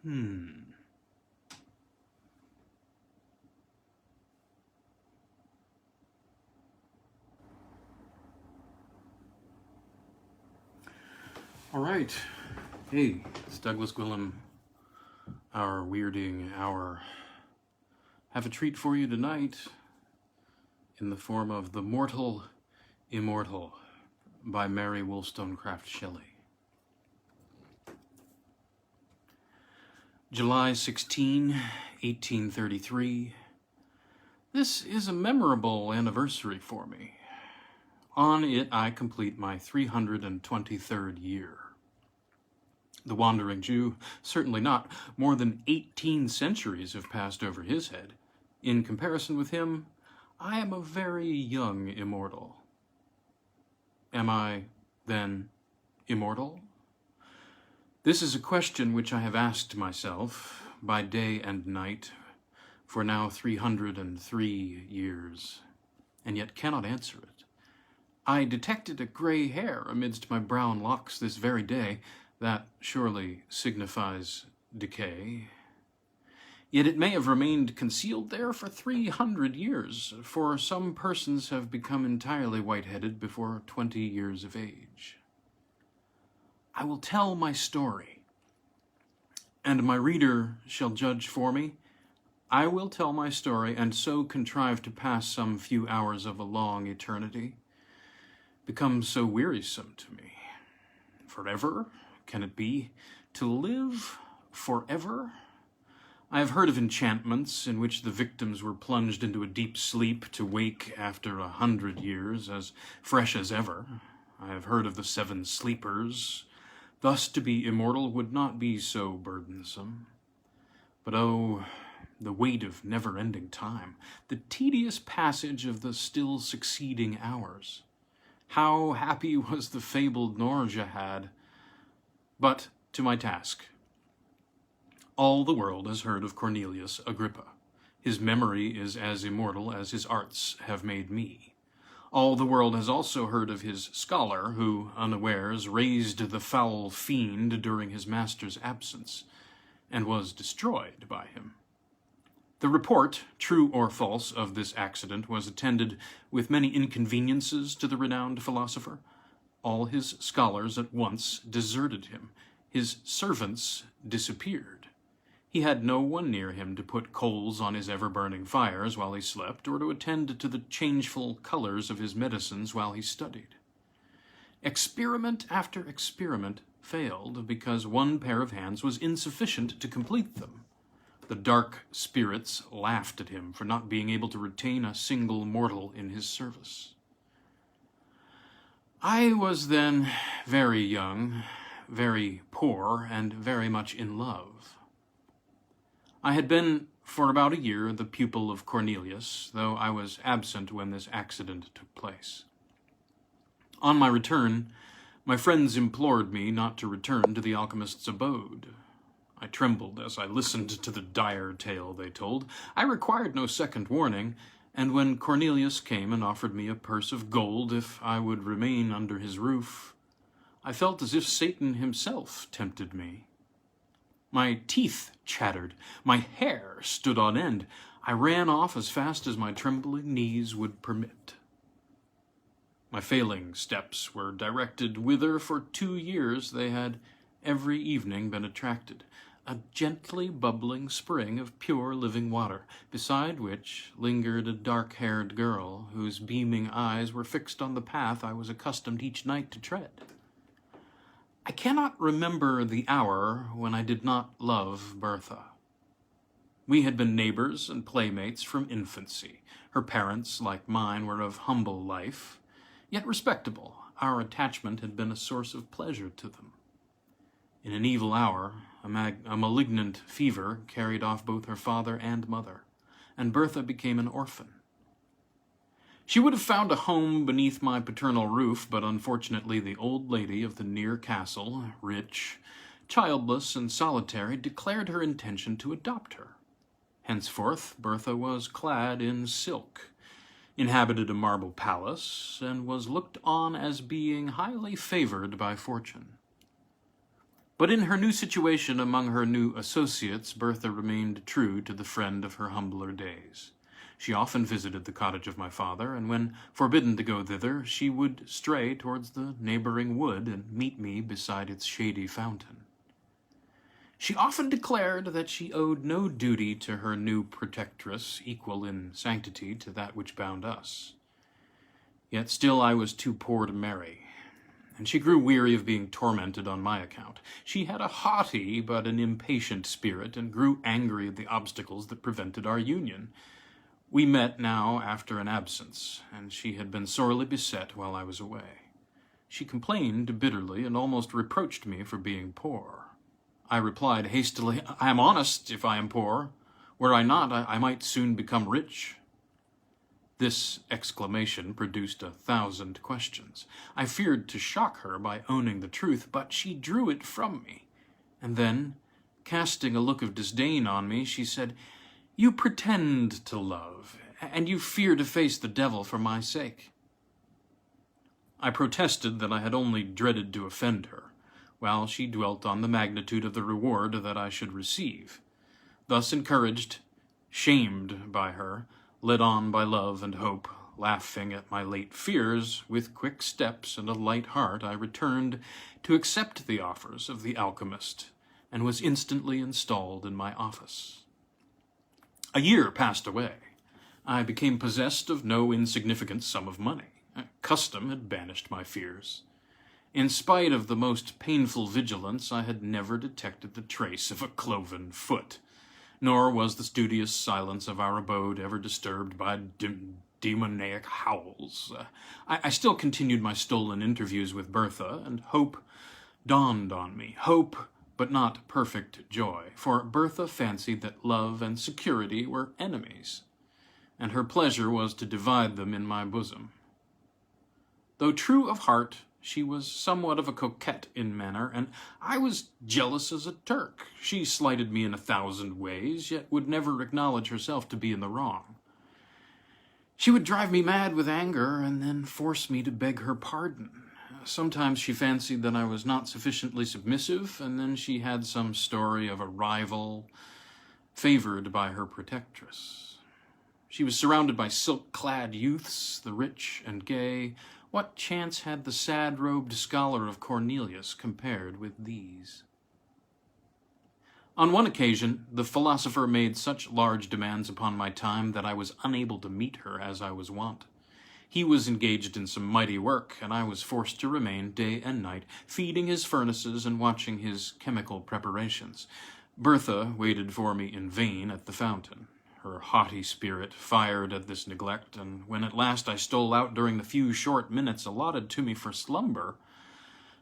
All right. Hey, it's Douglas Gwilym, our weirding hour. Have a treat for you tonight in the form of The Mortal, Immortal by Mary Wollstonecraft Shelley. July 16, 1833. This is a memorable anniversary for me. On it I complete my 323rd year. The Wandering Jew, certainly not. More than 18 centuries have passed over his head. In comparison with him, I am a very young immortal. Am I, then, immortal? This is a question which I have asked myself by day and night for now 303 years, and yet cannot answer it. I detected a gray hair amidst my brown locks this very day. That surely signifies decay. Yet it may have remained concealed there for 300 years, for some persons have become entirely white-headed before 20 years of age. I will tell my story, and my reader shall judge for me. I will tell my story, and so contrive to pass some few hours of a long eternity, becomes so wearisome to me. Forever? Can it be? To live forever? I have heard of enchantments in which the victims were plunged into a deep sleep to wake after 100 years, as fresh as ever. I have heard of the 7 sleepers. Thus to be immortal would not be so burdensome. But oh, the weight of never-ending time, the tedious passage of the still succeeding hours. How happy was the fabled Nourjahad! But to my task. All the world has heard of Cornelius Agrippa. His memory is as immortal as his arts have made me. All the world has also heard of his scholar, who, unawares, raised the foul fiend during his master's absence, and was destroyed by him. The report, true or false, of this accident was attended with many inconveniences to the renowned philosopher. All his scholars at once deserted him. His servants disappeared. He had no one near him to put coals on his ever-burning fires while he slept, or to attend to the changeful colors of his medicines while he studied. Experiment after experiment failed, because one pair of hands was insufficient to complete them. The dark spirits laughed at him for not being able to retain a single mortal in his service. I was then very young, very poor, and very much in love. I had been for about a year the pupil of Cornelius, though I was absent when this accident took place. On my return, my friends implored me not to return to the alchemist's abode. I trembled as I listened to the dire tale they told. I required no second warning, and when Cornelius came and offered me a purse of gold if I would remain under his roof, I felt as if Satan himself tempted me. My teeth chattered, my hair stood on end. I ran off as fast as my trembling knees would permit. My failing steps were directed whither for 2 years they had every evening been attracted, a gently bubbling spring of pure living water, beside which lingered a dark-haired girl whose beaming eyes were fixed on the path I was accustomed each night to tread. I cannot remember the hour when I did not love Bertha. We had been neighbors and playmates from infancy. Her parents, like mine, were of humble life, yet respectable. Our attachment had been a source of pleasure to them. In an evil hour, a malignant fever carried off both her father and mother, and Bertha became an orphan. She would have found a home beneath my paternal roof, but unfortunately the old lady of the near castle, rich, childless, and solitary, declared her intention to adopt her. Henceforth, Bertha was clad in silk, inhabited a marble palace, and was looked on as being highly favored by fortune. But in her new situation among her new associates, Bertha remained true to the friend of her humbler days. She often visited the cottage of my father, and when forbidden to go thither, she would stray towards the neighboring wood and meet me beside its shady fountain. She often declared that she owed no duty to her new protectress equal in sanctity to that which bound us. Yet still I was too poor to marry, and she grew weary of being tormented on my account. She had a haughty but an impatient spirit, and grew angry at the obstacles that prevented our union. We met now after an absence, and she had been sorely beset while I was away. She complained bitterly and almost reproached me for being poor. I replied hastily, "I am honest if I am poor. Were I not, I might soon become rich." This exclamation produced 1,000 questions. I feared to shock her by owning the truth, but she drew it from me. And then, casting a look of disdain on me, she said, "You pretend to love, and you fear to face the devil for my sake." I protested that I had only dreaded to offend her, while she dwelt on the magnitude of the reward that I should receive. Thus encouraged, shamed by her, led on by love and hope, laughing at my late fears, with quick steps and a light heart I returned to accept the offers of the alchemist, and was instantly installed in my office. A year passed away. I became possessed of no insignificant sum of money. Custom had banished my fears. In spite of the most painful vigilance, I had never detected the trace of a cloven foot, nor was the studious silence of our abode ever disturbed by demoniac howls. I still continued my stolen interviews with Bertha, and hope dawned on me. Hope, but not perfect joy, for Bertha fancied that love and security were enemies, and her pleasure was to divide them in my bosom. Though true of heart, she was somewhat of a coquette in manner, and I was jealous as a Turk. She slighted me in 1,000 ways, yet would never acknowledge herself to be in the wrong. She would drive me mad with anger, and then force me to beg her pardon. Sometimes she fancied that I was not sufficiently submissive, and then she had some story of a rival favored by her protectress. She was surrounded by silk-clad youths, the rich and gay. What chance had the sad-robed scholar of Cornelius compared with these? On one occasion, the philosopher made such large demands upon my time that I was unable to meet her as I was wont. He was engaged in some mighty work, and I was forced to remain day and night, feeding his furnaces and watching his chemical preparations. Bertha waited for me in vain at the fountain. Her haughty spirit fired at this neglect, and when at last I stole out during the few short minutes allotted to me for slumber,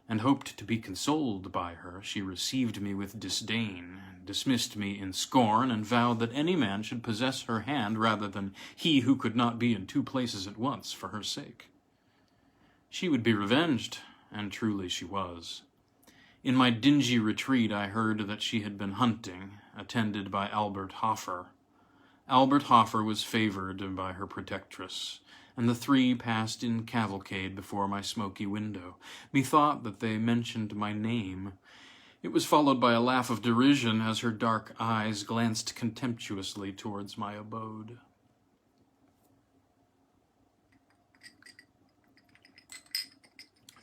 and hoped to be consoled by her, she received me with disdain, dismissed me in scorn, and vowed that any man should possess her hand rather than he who could not be in 2 places at once for her sake. She would be revenged, and truly she was. In my dingy retreat I heard that she had been hunting, attended by Albert Hoffer. Albert Hoffer was favored by her protectress, and the 3 passed in cavalcade before my smoky window. Methought that they mentioned my name. It was followed by a laugh of derision as her dark eyes glanced contemptuously towards my abode.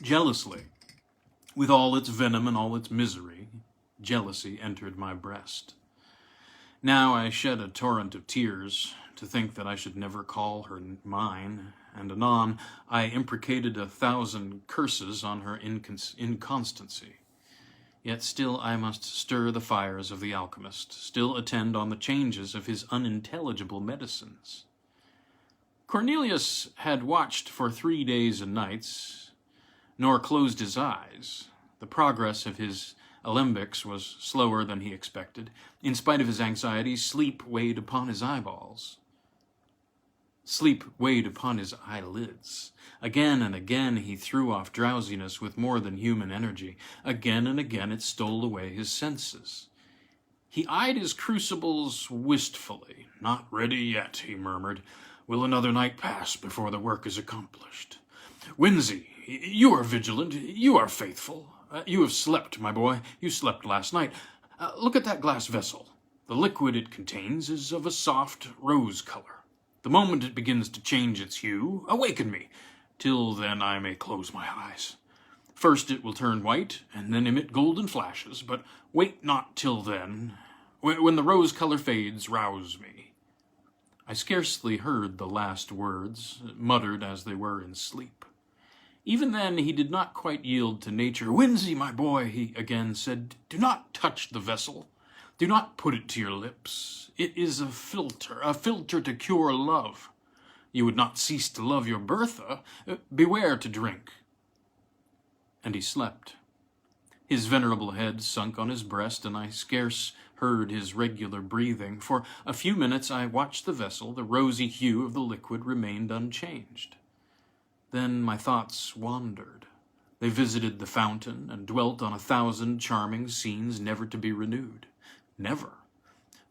Jealously, with all its venom and all its misery, jealousy entered my breast. Now I shed a torrent of tears to think that I should never call her mine, and anon I imprecated 1,000 curses on her inconstancy. Yet still I must stir the fires of the alchemist, still attend on the changes of his unintelligible medicines. Cornelius had watched for 3 days and nights, nor closed his eyes. The progress of his alembics was slower than he expected. In spite of his anxiety, sleep weighed upon his eyeballs. Sleep weighed upon his eyelids. Again and again he threw off drowsiness with more than human energy. Again and again it stole away his senses. He eyed his crucibles wistfully. "Not ready yet," he murmured. "Will another night pass before the work is accomplished? Winsey, you are vigilant, you are faithful. You have slept, my boy. You slept last night. Look at that glass vessel. The liquid it contains is of a soft rose color. The moment it begins to change its hue, awaken me. Till then I may close my eyes. First it will turn white, and then emit golden flashes, but wait not till then. When the rose color fades, rouse me. I scarcely heard the last words, muttered as they were in sleep. Even then he did not quite yield to nature. Whinsey, my boy, he again said, do not touch the vessel. Do not put it to your lips. It is a filter to cure love. You would not cease to love your Bertha. Beware to drink. And he slept. His venerable head sunk on his breast, and I scarce heard his regular breathing. For a few minutes I watched the vessel. The rosy hue of the liquid remained unchanged. Then my thoughts wandered. They visited the fountain and dwelt on 1,000 charming scenes never to be renewed. Never.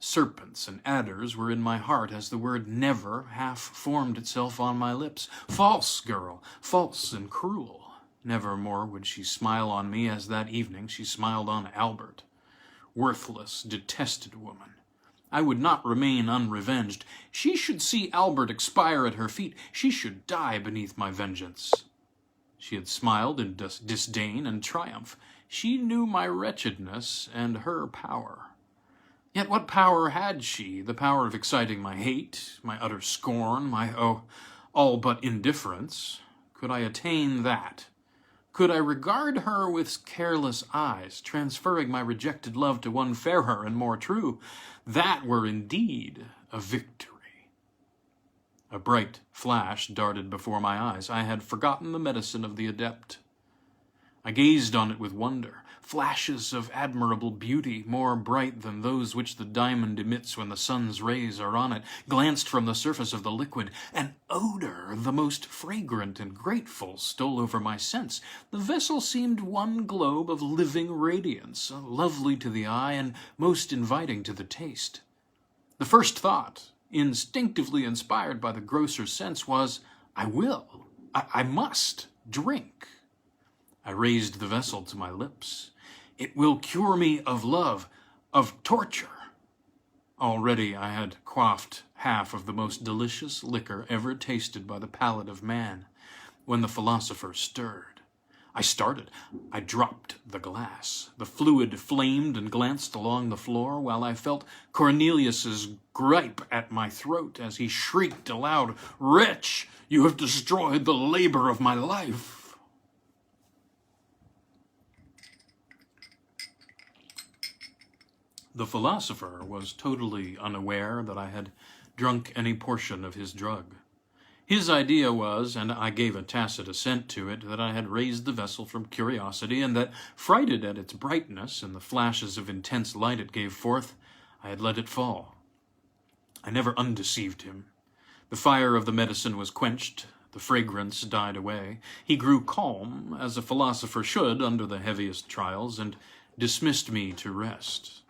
Serpents and adders were in my heart as the word never half formed itself on my lips. False girl, false and cruel. Never more would she smile on me as that evening she smiled on Albert. Worthless, detested woman. I would not remain unrevenged. She should see Albert expire at her feet. She should die beneath my vengeance. She had smiled in disdain and triumph. She knew my wretchedness and her power. Yet what power had she? The power of exciting my hate, my utter scorn, my, all but indifference. Could I attain that? Could I regard her with careless eyes, transferring my rejected love to one fairer and more true? That were indeed a victory. A bright flash darted before my eyes. I had forgotten the medicine of the adept. I gazed on it with wonder. Flashes of admirable beauty, more bright than those which the diamond emits when the sun's rays are on it, glanced from the surface of the liquid. An odor, the most fragrant and grateful, stole over my sense. The vessel seemed one globe of living radiance, lovely to the eye and most inviting to the taste. The first thought, instinctively inspired by the grosser sense, was, I must drink. I raised the vessel to my lips. It will cure me of love, of torture. Already I had quaffed half of the most delicious liquor ever tasted by the palate of man, when the philosopher stirred. I started. I dropped the glass. The fluid flamed and glanced along the floor, while I felt Cornelius's gripe at my throat as he shrieked aloud, "Wretch, you have destroyed the labor of my life." The philosopher was totally unaware that I had drunk any portion of his drug. His idea was, and I gave a tacit assent to it, that I had raised the vessel from curiosity, and that, frighted at its brightness and the flashes of intense light it gave forth, I had let it fall. I never undeceived him. The fire of the medicine was quenched, the fragrance died away. He grew calm, as a philosopher should under the heaviest trials, and dismissed me to rest.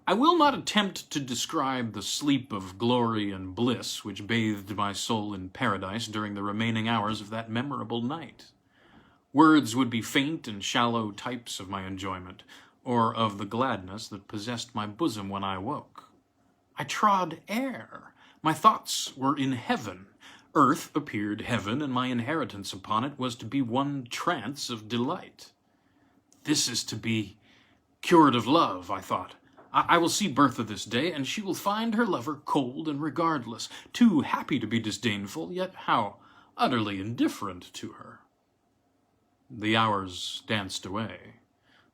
I will not attempt to describe the sleep of glory and bliss which bathed my soul in paradise during the remaining hours of that memorable night. Words would be faint and shallow types of my enjoyment, or of the gladness that possessed my bosom when I woke. I trod air. My thoughts were in heaven. Earth appeared heaven, and my inheritance upon it was to be one trance of delight. This is to be cured of love, I thought. I will see Bertha this day, and she will find her lover cold and regardless, too happy to be disdainful, yet how utterly indifferent to her. The hours danced away.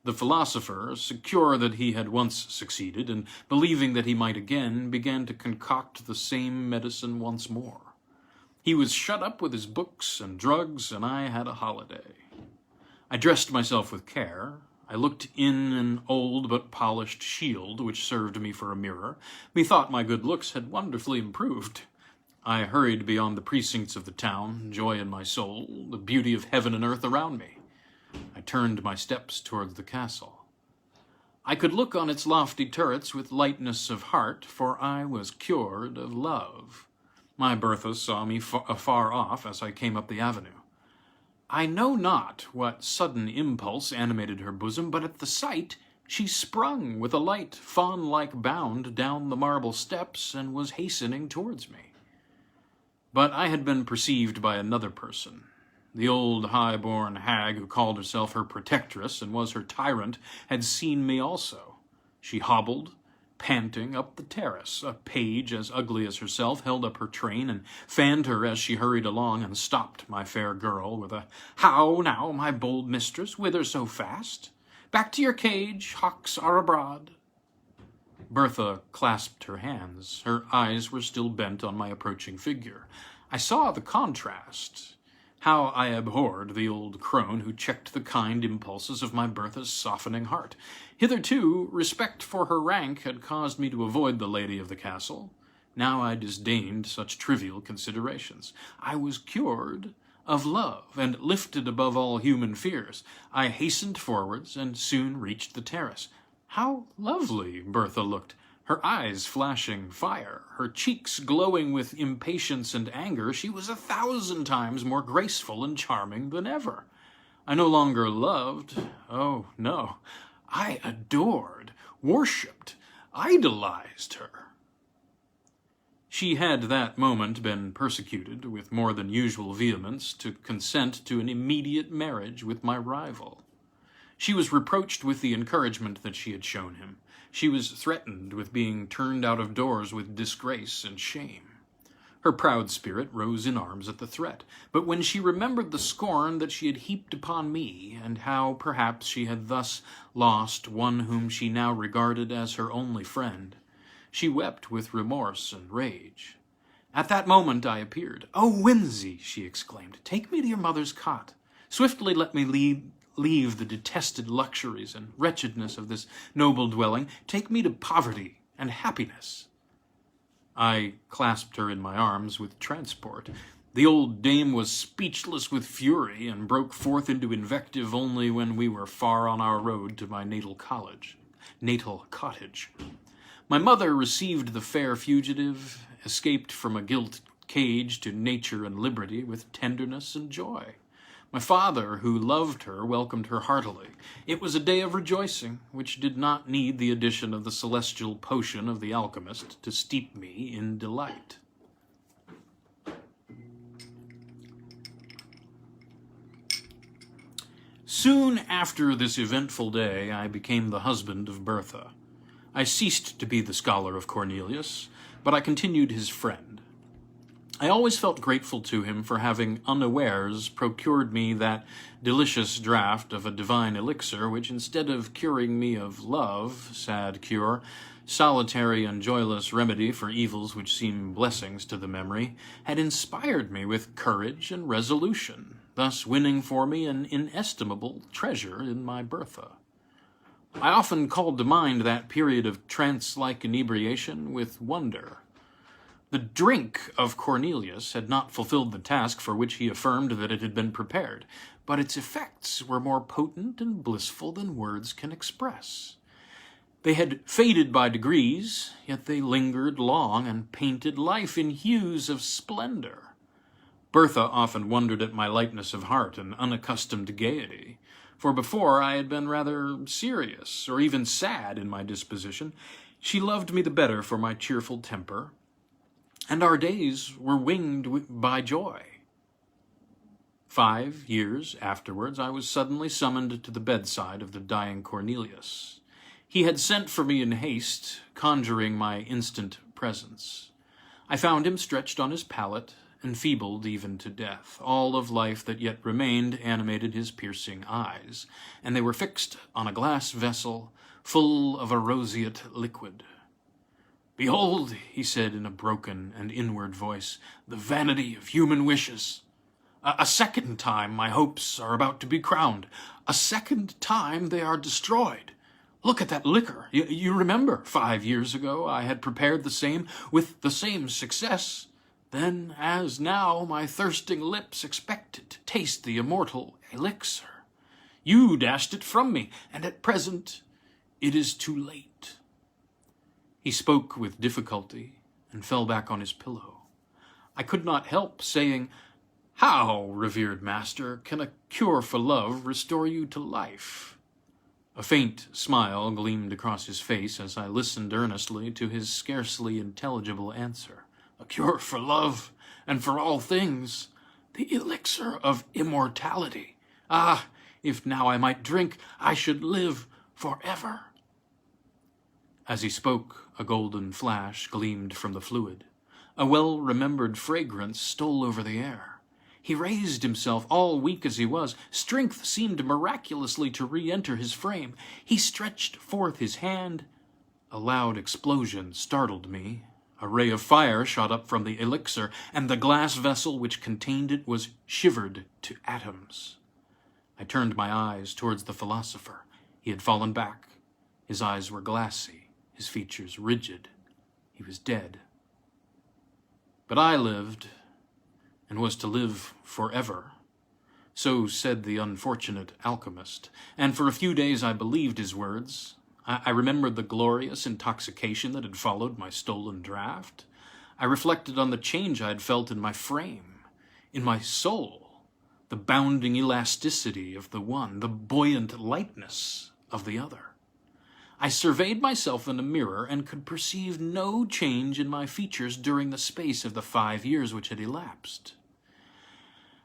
The philosopher, secure that he had once succeeded, and believing that he might again, began to concoct the same medicine once more. He was shut up with his books and drugs, and I had a holiday. I dressed myself with care. I looked in an old but polished shield, which served me for a mirror. Methought my good looks had wonderfully improved. I hurried beyond the precincts of the town, joy in my soul, the beauty of heaven and earth around me. I turned my steps towards the castle. I could look on its lofty turrets with lightness of heart, for I was cured of love. My Bertha saw me afar off as I came up the avenue. I know not what sudden impulse animated her bosom, but at the sight she sprung with a light, fawn-like bound down the marble steps and was hastening towards me. But I had been perceived by another person. The old high-born hag who called herself her protectress and was her tyrant had seen me also. She hobbled, panting, up the terrace. A page as ugly as herself held up her train and fanned her as she hurried along, and stopped my fair girl with a, "How now, my bold mistress, whither so fast? Back to your cage, hawks are abroad." Bertha clasped her hands. Her eyes were still bent on my approaching figure. I saw the contrast. How I abhorred the old crone who checked the kind impulses of my Bertha's softening heart. Hitherto, respect for her rank had caused me to avoid the lady of the castle. Now I disdained such trivial considerations. I was cured of love, and lifted above all human fears. I hastened forwards, and soon reached the terrace. How lovely Bertha looked! Her eyes flashing fire, her cheeks glowing with impatience and anger. She was 1,000 times more graceful and charming than ever. I no longer loved, oh no, I adored, worshipped, idolized her. She had that moment been persecuted with more than usual vehemence to consent to an immediate marriage with my rival. She was reproached with the encouragement that she had shown him. She was threatened with being turned out of doors with disgrace and shame. Her proud spirit rose in arms at the threat, but when she remembered the scorn that she had heaped upon me, and how perhaps she had thus lost one whom she now regarded as her only friend, she wept with remorse and rage. At that moment I appeared. "Oh, whimsy!" she exclaimed. "Take me to your mother's cot. Swiftly let me leave the detested luxuries and wretchedness of this noble dwelling. Take me to poverty and happiness." I clasped her in my arms with transport. The old dame was speechless with fury, and broke forth into invective only when we were far on our road to my natal cottage. My mother received the fair fugitive, escaped from a gilt cage to nature and liberty, with tenderness and joy. My father, who loved her, welcomed her heartily. It was a day of rejoicing, which did not need the addition of the celestial potion of the alchemist to steep me in delight. Soon after this eventful day, I became the husband of Bertha. I ceased to be the scholar of Cornelius, but I continued his friend. I always felt grateful to him for having unawares procured me that delicious draught of a divine elixir which, instead of curing me of love, sad cure, solitary and joyless remedy for evils which seem blessings to the memory, had inspired me with courage and resolution, thus winning for me an inestimable treasure in my Bertha. I often called to mind that period of trance-like inebriation with wonder. The drink of Cornelius had not fulfilled the task for which he affirmed that it had been prepared, but its effects were more potent and blissful than words can express. They had faded by degrees, yet they lingered long and painted life in hues of splendor. Bertha often wondered at my lightness of heart and unaccustomed gaiety, for before I had been rather serious or even sad in my disposition. She loved me the better for my cheerful temper, and our days were winged by joy. 5 years afterwards, I was suddenly summoned to the bedside of the dying Cornelius. He had sent for me in haste, conjuring my instant presence. I found him stretched on his pallet, enfeebled even to death. All of life that yet remained animated his piercing eyes, and they were fixed on a glass vessel full of a roseate liquid. "Behold," he said in a broken and inward voice, "the vanity of human wishes. A second time my hopes are about to be crowned. A second time they are destroyed. Look at that liquor. You remember 5 years ago I had prepared the same with the same success. Then, as now, my thirsting lips expected to taste the immortal elixir. You dashed it from me, and at present it is too late." He spoke with difficulty and fell back on his pillow. I could not help saying, How, revered master, can a cure for love restore you to life? A faint smile gleamed across his face as I listened earnestly to his scarcely intelligible answer. A cure for love, and for all things, the elixir of immortality. Ah, if now I might drink, I should live forever. As he spoke, a golden flash gleamed from the fluid. A well-remembered fragrance stole over the air. He raised himself, all weak as he was. Strength seemed miraculously to re-enter his frame. He stretched forth his hand. A loud explosion startled me. A ray of fire shot up from the elixir, and the glass vessel which contained it was shivered to atoms. I turned my eyes towards the philosopher. He had fallen back. His eyes were glassy, his features rigid. He was dead. But I lived, and was to live forever. So said the unfortunate alchemist, and for a few days I believed his words. I remembered the glorious intoxication that had followed my stolen draught. I reflected on the change I had felt in my frame, in my soul, the bounding elasticity of the one, the buoyant lightness of the other. I surveyed myself in a mirror and could perceive no change in my features during the space of the 5 years which had elapsed.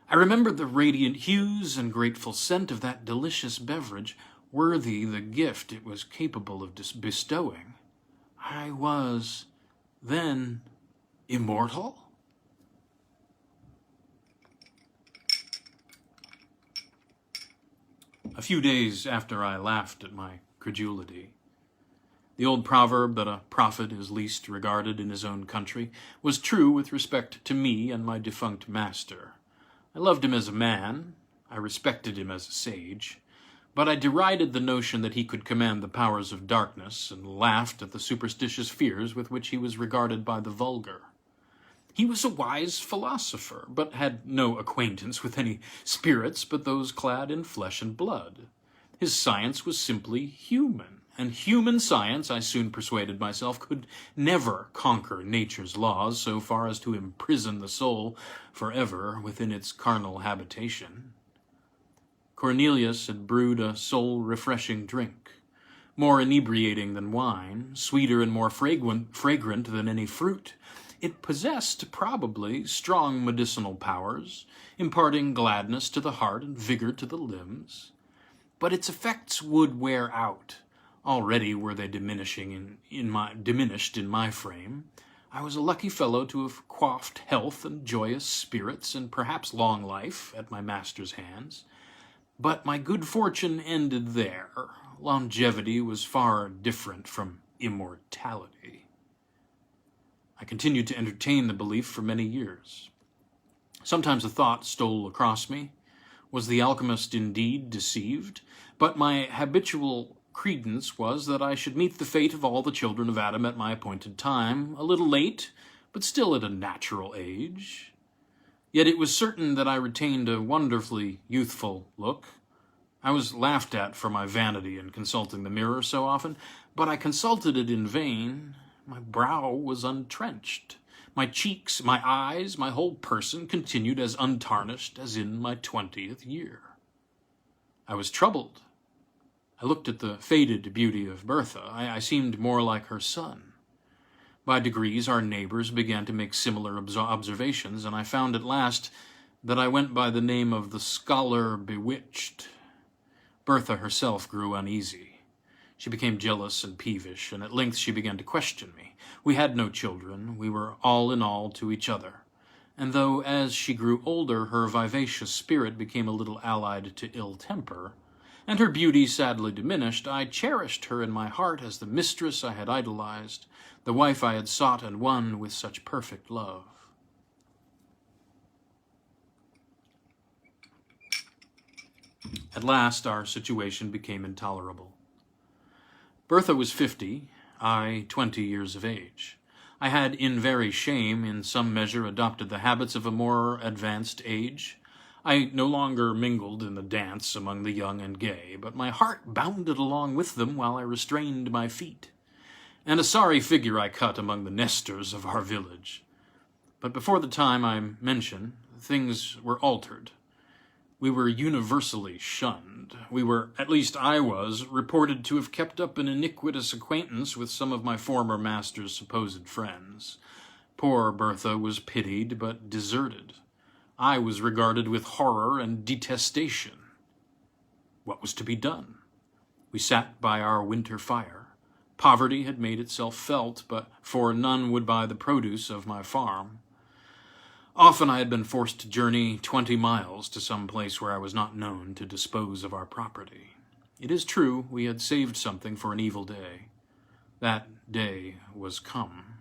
I remembered the radiant hues and grateful scent of that delicious beverage, worthy the gift it was capable of bestowing. I was, then, immortal? A few days after I laughed at my credulity, the old proverb that a prophet is least regarded in his own country was true with respect to me and my defunct master. I loved him as a man, I respected him as a sage, but I derided the notion that he could command the powers of darkness, and laughed at the superstitious fears with which he was regarded by the vulgar. He was a wise philosopher, but had no acquaintance with any spirits but those clad in flesh and blood. His science was simply human, and human science, I soon persuaded myself, could never conquer nature's laws so far as to imprison the soul forever within its carnal habitation. Cornelius had brewed a soul-refreshing drink, more inebriating than wine, sweeter and more fragrant than any fruit. It possessed, probably, strong medicinal powers, imparting gladness to the heart and vigor to the limbs. But its effects would wear out. Already were they diminished in my frame. I was a lucky fellow to have quaffed health and joyous spirits, and perhaps long life, at my master's hands. But my good fortune ended there. Longevity was far different from immortality. I continued to entertain the belief for many years. Sometimes a thought stole across me. Was the alchemist indeed deceived? But my habitual credence was that I should meet the fate of all the children of Adam at my appointed time, a little late, but still at a natural age. Yet it was certain that I retained a wonderfully youthful look. I was laughed at for my vanity in consulting the mirror so often, but I consulted it in vain. My brow was untrenched. My cheeks, my eyes, my whole person continued as untarnished as in my 20th year. I was troubled. I looked at the faded beauty of Bertha. I seemed more like her son. By degrees, our neighbors began to make similar observations, and I found at last that I went by the name of the scholar bewitched. Bertha herself grew uneasy. She became jealous and peevish, and at length she began to question me. We had no children. We were all in all to each other. And though, as she grew older, her vivacious spirit became a little allied to ill temper, and her beauty sadly diminished, I cherished her in my heart as the mistress I had idolized, the wife I had sought and won with such perfect love. At last, our situation became intolerable. Bertha was 50, I 20 years of age. I had, in very shame, in some measure adopted the habits of a more advanced age. I no longer mingled in the dance among the young and gay, but my heart bounded along with them while I restrained my feet. And a sorry figure I cut among the nesters of our village. But before the time I mention, things were altered. We were universally shunned. We were, at least I was, reported to have kept up an iniquitous acquaintance with some of my former master's supposed friends. Poor Bertha was pitied but deserted. I was regarded with horror and detestation. What was to be done? We sat by our winter fire. Poverty had made itself felt, for none would buy the produce of my farm. Often I had been forced to journey 20 miles to some place where I was not known to dispose of our property. It is true we had saved something for an evil day. That day was come.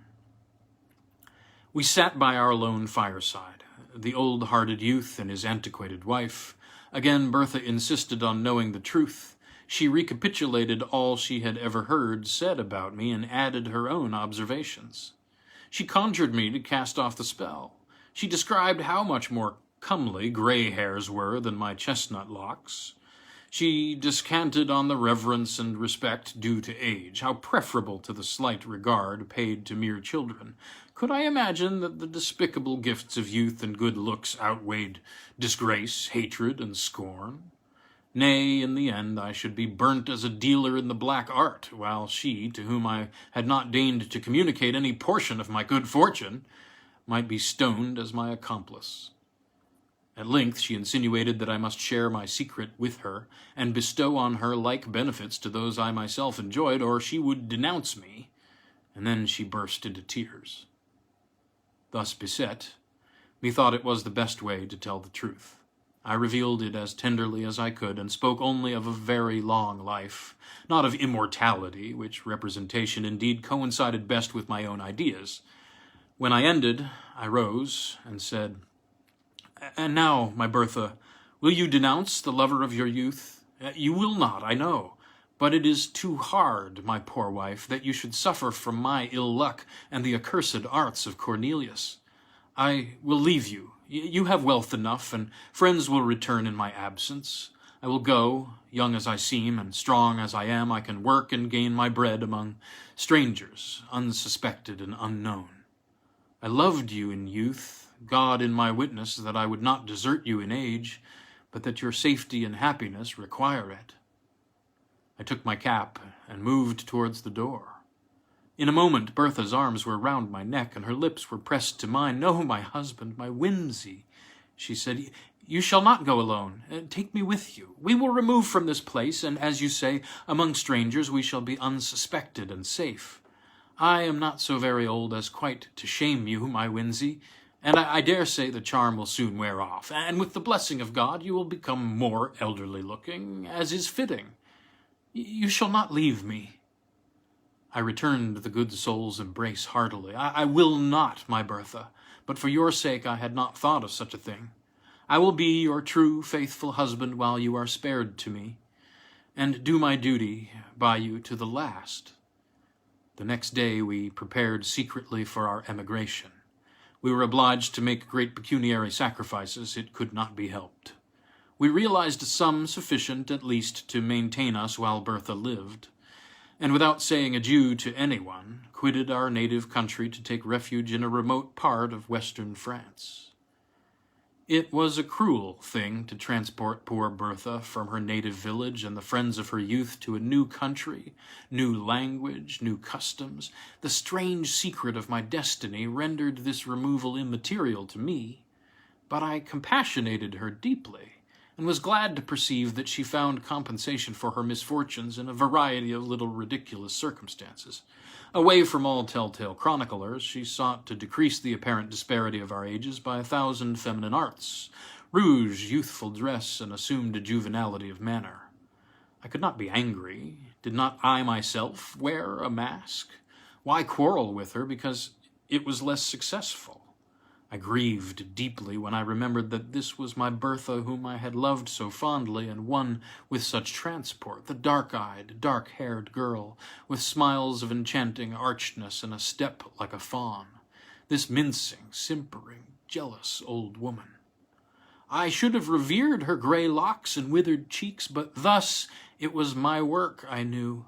We sat by our lone fireside, the old-hearted youth and his antiquated wife. Again Bertha insisted on knowing the truth. She recapitulated all she had ever heard said about me and added her own observations. She conjured me to cast off the spell. She described how much more comely gray hairs were than my chestnut locks. She descanted on the reverence and respect due to age, how preferable to the slight regard paid to mere children. Could I imagine that the despicable gifts of youth and good looks outweighed disgrace, hatred, and scorn? Nay, in the end, I should be burnt as a dealer in the black art, while she, to whom I had not deigned to communicate any portion of my good fortune, might be stoned as my accomplice. At length she insinuated that I must share my secret with her, and bestow on her like benefits to those I myself enjoyed, or she would denounce me, and then she burst into tears. Thus beset, methought it was the best way to tell the truth. I revealed it as tenderly as I could, and spoke only of a very long life, not of immortality, which representation indeed coincided best with my own ideas. When I ended, I rose and said, "And now, my Bertha, will you denounce the lover of your youth? You will not, I know, but it is too hard, my poor wife, that you should suffer from my ill luck and the accursed arts of Cornelius. I will leave you. You have wealth enough, and friends will return in my absence. I will go, young as I seem and strong as I am. I can work and gain my bread among strangers, unsuspected and unknown. I loved you in youth, God in my witness that I would not desert you in age, but that your safety and happiness require it." I took my cap and moved towards the door. In a moment Bertha's arms were round my neck, and her lips were pressed to mine. "No, my husband, my Whimsy," she said, "you shall not go alone. Take me with you. We will remove from this place, and, as you say, among strangers we shall be unsuspected and safe. I am not so very old as quite to shame you, my Whimsy, and I dare say the charm will soon wear off, and with the blessing of God you will become more elderly-looking, as is fitting. You shall not leave me." I returned the good soul's embrace heartily. I will not, my Bertha, but for your sake I had not thought of such a thing. I will be your true, faithful husband while you are spared to me, and do my duty by you to the last." The next day we prepared secretly for our emigration. We were obliged to make great pecuniary sacrifices. It could not be helped. We realized a sum sufficient at least to maintain us while Bertha lived, and without saying adieu to anyone, quitted our native country to take refuge in a remote part of western France. It was a cruel thing to transport poor Bertha from her native village and the friends of her youth to a new country, new language, new customs. The strange secret of my destiny rendered this removal immaterial to me, but I compassionated her deeply, and was glad to perceive that she found compensation for her misfortunes in a variety of little ridiculous circumstances. Away from all telltale chroniclers, she sought to decrease the apparent disparity of our ages by 1,000 feminine arts, rouge, youthful dress, and assumed juvenility of manner. I could not be angry. Did not I myself wear a mask? Why quarrel with her because it was less successful? I grieved deeply when I remembered that this was my Bertha whom I had loved so fondly and won with such transport, the dark-eyed, dark-haired girl, with smiles of enchanting archness and a step like a fawn, this mincing, simpering, jealous old woman. I should have revered her gray locks and withered cheeks, but thus it was my work, I knew,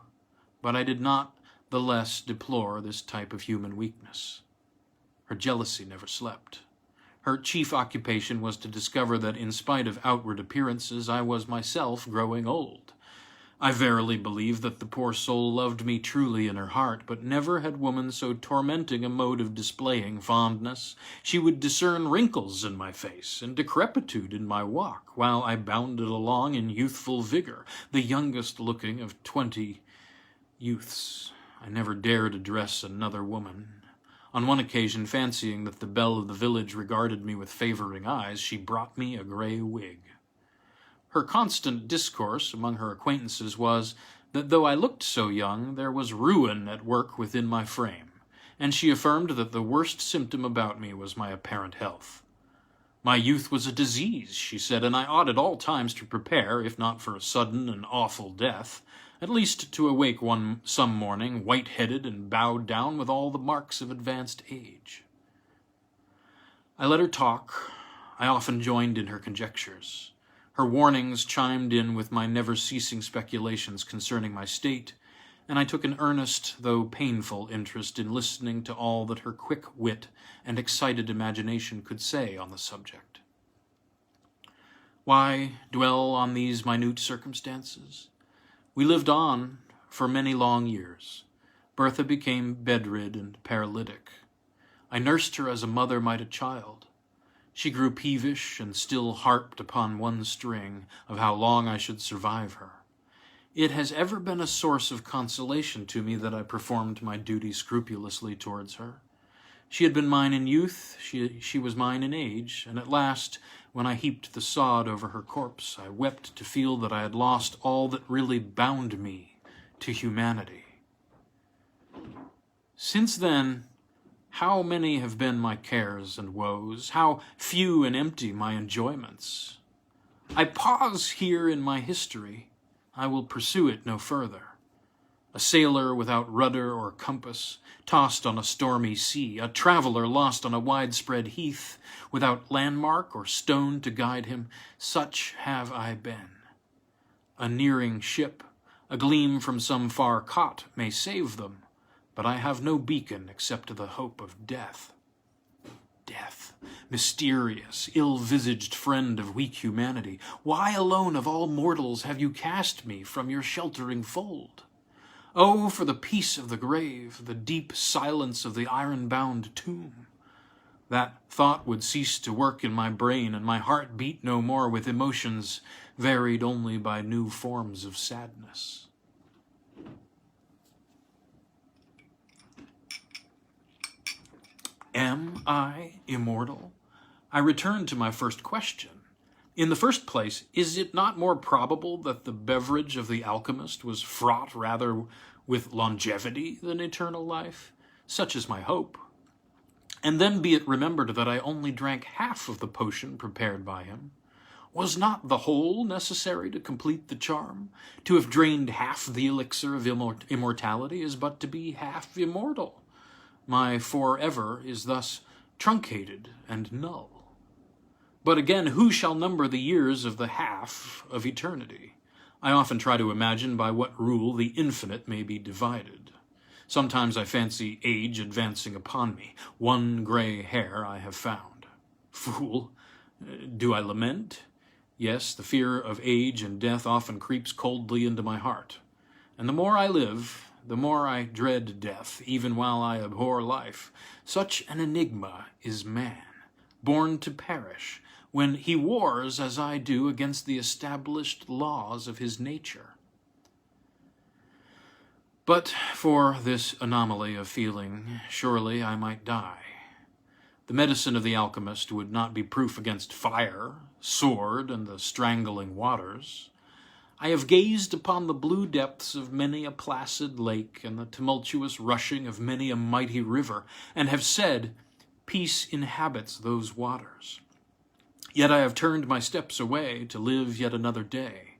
but I did not the less deplore this type of human weakness. Her jealousy never slept. Her chief occupation was to discover that in spite of outward appearances, I was myself growing old. I verily believe that the poor soul loved me truly in her heart, but never had woman so tormenting a mode of displaying fondness. She would discern wrinkles in my face and decrepitude in my walk, while I bounded along in youthful vigor, the youngest looking of 20 youths. I never dared address another woman. On one occasion, fancying that the belle of the village regarded me with favoring eyes, she brought me a gray wig. Her constant discourse among her acquaintances was that though I looked so young, there was ruin at work within my frame, and she affirmed that the worst symptom about me was my apparent health. My youth was a disease, she said, and I ought at all times to prepare, if not for a sudden and awful death, at least to awake some morning, white-headed and bowed down with all the marks of advanced age. I let her talk. I often joined in her conjectures. Her warnings chimed in with my never-ceasing speculations concerning my state, and I took an earnest, though painful, interest in listening to all that her quick wit and excited imagination could say on the subject. Why dwell on these minute circumstances? We lived on for many long years. Bertha became bedrid and paralytic. I nursed her as a mother might a child. She grew peevish and still harped upon one string of how long I should survive her. It has ever been a source of consolation to me that I performed my duty scrupulously towards her. She had been mine in youth, she was mine in age, and at last, when I heaped the sod over her corpse, I wept to feel that I had lost all that really bound me to humanity. Since then, how many have been my cares and woes, how few and empty my enjoyments. I pause here in my history. I will pursue it no further. A sailor without rudder or compass, tossed on a stormy sea, a traveler lost on a widespread heath, without landmark or stone to guide him, such have I been. A nearing ship, a gleam from some far cot may save them, but I have no beacon except the hope of death. Death, mysterious, ill-visaged friend of weak humanity, why alone of all mortals have you cast me from your sheltering fold? Oh, for the peace of the grave, the deep silence of the iron-bound tomb! That thought would cease to work in my brain, and my heart beat no more with emotions varied only by new forms of sadness. Am I immortal? I return to my first question. In the first place, is it not more probable that the beverage of the alchemist was fraught rather with longevity than eternal life? Such is my hope. And then be it remembered that I only drank half of the potion prepared by him. Was not the whole necessary to complete the charm? To have drained half the elixir of immortality is but to be half immortal. My forever is thus truncated and null. But again, who shall number the years of the half of eternity? I often try to imagine by what rule the infinite may be divided. Sometimes I fancy age advancing upon me. One gray hair I have found. Fool! Do I lament? Yes, the fear of age and death often creeps coldly into my heart. And the more I live, the more I dread death, even while I abhor life. Such an enigma is man, born to perish, when he wars, as I do, against the established laws of his nature. But for this anomaly of feeling, surely I might die. The medicine of the alchemist would not be proof against fire, sword, and the strangling waters. I have gazed upon the blue depths of many a placid lake and the tumultuous rushing of many a mighty river, and have said, peace inhabits those waters. Yet I have turned my steps away to live yet another day.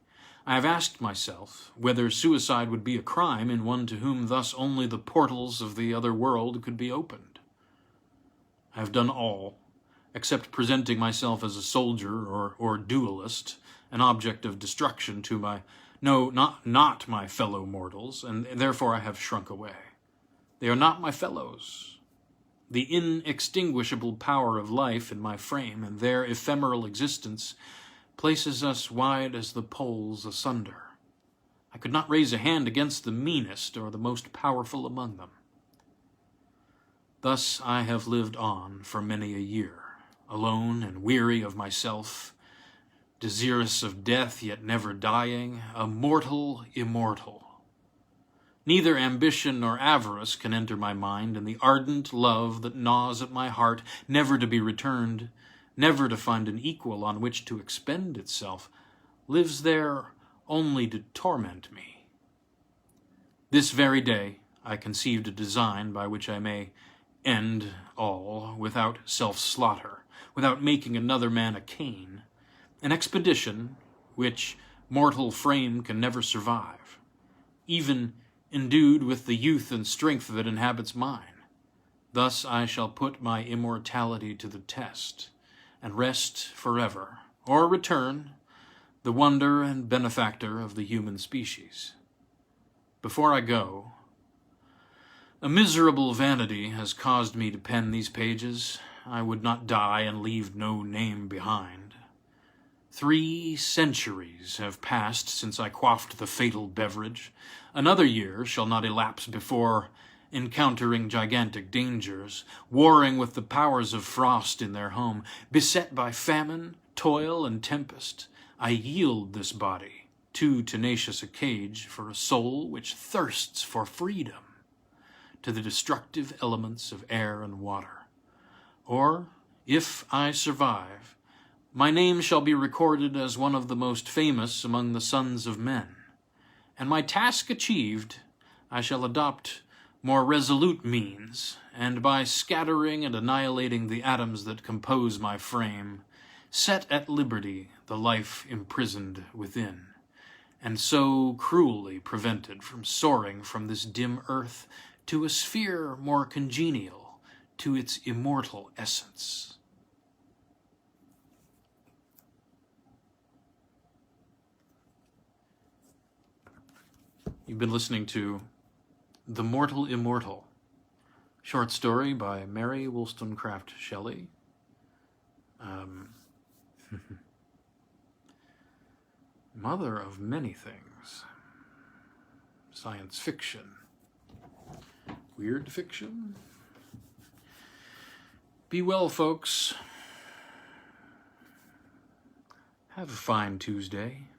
I have asked myself whether suicide would be a crime in one to whom thus only the portals of the other world could be opened. I have done all, except presenting myself as a soldier or duelist, an object of destruction to not my fellow mortals, and therefore I have shrunk away. They are not my fellows. The inextinguishable power of life in my frame and their ephemeral existence places us wide as the poles asunder. I could not raise a hand against the meanest or the most powerful among them. Thus I have lived on for many a year, alone and weary of myself, desirous of death yet never dying, a mortal immortal. Neither ambition nor avarice can enter my mind, and the ardent love that gnaws at my heart, never to be returned, never to find an equal on which to expend itself, lives there only to torment me. This very day I conceived a design by which I may end all without self-slaughter, without making another man a Cain, an expedition which mortal frame can never survive, even endued with the youth and strength that inhabits mine. Thus I shall put my immortality to the test, and rest forever, or return, the wonder and benefactor of the human species. Before I go, a miserable vanity has caused me to pen these pages. I would not die and leave no name behind. 3 centuries have passed since I quaffed the fatal beverage. Another year shall not elapse before, encountering gigantic dangers, warring with the powers of frost in their home, beset by famine, toil, and tempest, I yield this body, too tenacious a cage for a soul which thirsts for freedom, to the destructive elements of air and water. Or, if I survive, my name shall be recorded as one of the most famous among the sons of men, and my task achieved, I shall adopt more resolute means, and by scattering and annihilating the atoms that compose my frame, set at liberty the life imprisoned within, and so cruelly prevented from soaring from this dim earth to a sphere more congenial to its immortal essence. You've been listening to The Mortal Immortal, short story by Mary Wollstonecraft Shelley. Mother of many things. Science fiction. Weird fiction. Be well, folks. Have a fine Tuesday.